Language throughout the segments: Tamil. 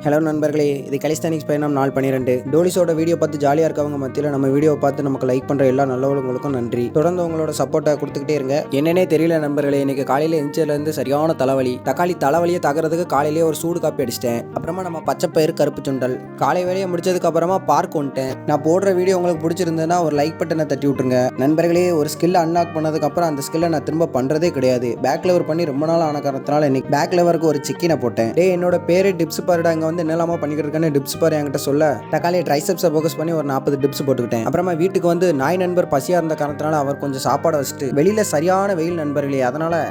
ஹலோ நண்பர்களே, இது கலிஸ்தானிக்ஸ் பயணம் நாள் 12. டோலிஸோட வீடியோ பார்த்து ஜாலியாக இருக்கவங்க மத்தியில் நம்ம வீடியோ பார்த்து நமக்கு லைக் பண்ணுற எல்லா நல்லவங்களுக்கும் நன்றி. தொடர்ந்து உங்களோட சப்போர்ட்டை கொடுத்துக்கிட்டே இருங்க. என்னன்னே தெரியல நண்பர்களே, இன்னைக்கு காலையில் எந்திரிச்சிலேருந்து சரியான தலைவலி. தலைவலியை தகறதுக்கு காலையிலேயே ஒரு சூடு காப்பி அடிச்சிட்டேன். அப்புறமா நம்ம பச்சைப்பயிறு கருப்பு சுண்டல். காலை வேலையை முடிச்சதுக்கு அப்புறமா பார்க் வந்துட்டேன். நான் போடுற வீடியோ உங்களுக்கு பிடிச்சிருந்ததுன்னா ஒரு லைக் பட்டனை தட்டி விட்டுருங்க. நண்பர்களே, ஒரு ஸ்கில் அன்லாக் பண்ணதுக்கு அப்புறம் அந்த ஸ்கில்லை நான் திரும்ப பண்ணுறதே கிடையாது. பேக் லெவர் பண்ணி ரொம்ப நாள் ஆன காரணத்தினால இன்னைக்கு பேக் லெவருக்கு ஒரு சிக்கினை போட்டேன். என்னோட பேரு டிப்ஸ் பாருடா, இங்கே வந்து என்னெல்லாமோ பண்ணிக்கிட்டு இருக்கேன்னு டிப்ஸ் பாரு என்கிட்ட சொல்ல தக்காளி ட்ரைசெப்ஸை ஃபோக்கஸ் பண்ணி ஒரு 40 டிப்ஸ் போட்டுக்கிட்டேன். அப்புறமா வீட்டுக்கு வந்து நாய் நண்பர் பசியா இருந்த காரணத்தினால அவர் கொஞ்சம் சாப்பாடு வச்சுட்டு வெளியில சரியான வெயில் நண்பர்களே, அதனால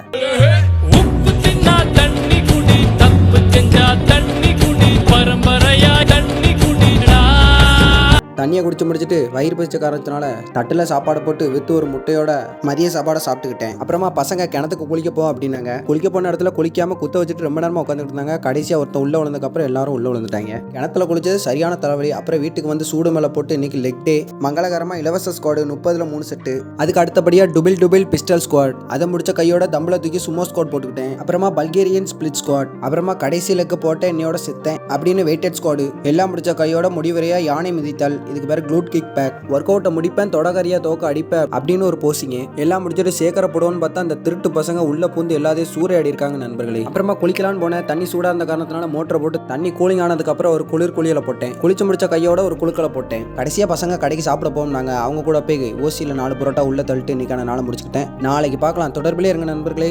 உப்பு தின்னா தண்ணி குடி, தப்பு செஞ்சா தண்ணி குடி, பரம்பரையா தண்ணி குடிடா. தண்ணியை குடிச்சு முடிச்சுட்டு வயிறு பசிச்ச காரணத்தினால தட்டுல சாப்பாடு போட்டு வித்து ஒரு முட்டையோட மதிய சாப்பாடை சாப்பிட்டுக்கிட்டேன். அப்புறமா பசங்க கிணத்துக்கு குளிக்க போ அப்படின்னாங்க. குளிக்க போன இடத்துல குளிக்காம குத்த வச்சுட்டு ரொம்ப நேரமா உட்காந்துட்டு இருந்தாங்க. கடைசியா ஒருத்தன் உள்ள விழுந்ததுக்கு அப்புறம் எல்லாரும் உள்ள விழுந்துட்டாங்க. கிணத்துல குளிச்சது சரியான தலைவலி. அப்புறம் வீட்டுக்கு வந்து சூடு மேல போட்டு இன்னைக்கு லெக் டே. மங்களகரமா இலவச ஸ்குவாடு 30ல் 3 செட்டு. அதுக்கு அடுத்தபடியா டுபிள் பிஸ்டல் ஸ்குவாட். அதை முடிச்ச கையோட தம்பளை தூக்கி சுமோ ஸ்குவாட் போட்டுக்கிட்டேன். அப்புறமா பல்கேரியன் ஸ்பிளிட் ஸ்குவாட். அப்புறமா கடைசி லெக் போட்ட என்னையோட செத்தேன் அப்படின்னு வெயிட்டட் ஸ்குவாடு. எல்லாம் முடிச்ச கையோட முடிவரையா யானை மிதித்தல். இதுக்கு பேர் க்ளூட் கிக் பேக். ஒர்க் அவுட்டை முடிப்பேன், தொடகரியா தோக்க அடிப்பேன் அப்படின்னு ஒரு போசிங்க. எல்லாம் முடிச்சுட்டு சேகர போடுவோன்னு பார்த்தா அந்த திருட்டு பசங்க உள்ள பூந்து எல்லாத்தையும் சூறையாடி இருக்காங்க நண்பர்களே. அப்புறமா குளிக்கலான்னு போனேன். தண்ணி சூடா இருந்த காரணத்தினால மோட்டரை போட்டு தண்ணி கூலிங் ஆனதுக்கு அப்புறம் ஒரு குளியலை போட்டேன். குளிச்சு முடிச்ச கையோட ஒரு குழுக்களை போட்டேன். கடைசியா பசங்க கடைக்கு சாப்பிட போனாங்க. அவங்க கூட போய் ஓசியில 4 புரோட்டா உள்ள தள்ளிட்டு இன்னைக்கான நாளை முடிச்சுக்கிட்டேன். நாளைக்கு பார்க்கலாம். தொடர்பிலே இருங்க நண்பர்களே.